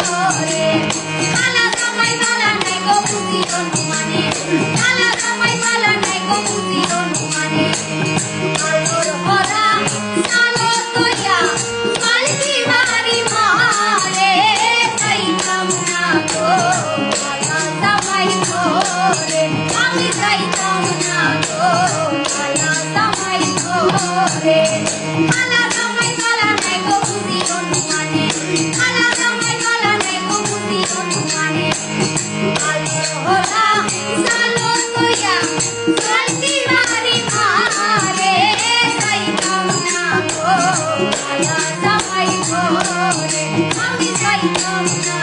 ঘরে কালা জামাই বালা নাই গো বুঝিল মানে কালা জামাই বালা নাই গো বুঝিল মানে আলোর ভরা আলো তোয়া পালকি বাড়ি মারে যাইতাম না গো কালা জামাই ঘরে আমি যাইতাম না গো কালা জামাই ঘরে কালা জামাই বালা নাই গো বুঝিল মানে কালা জামাই বালা নাই গো বুঝিল মানে আলোর ভরা আলো তোয়া পালকি বাড়ি মারে যাইতাম না গো কালা জামাই ঘরে আমি যাইতাম না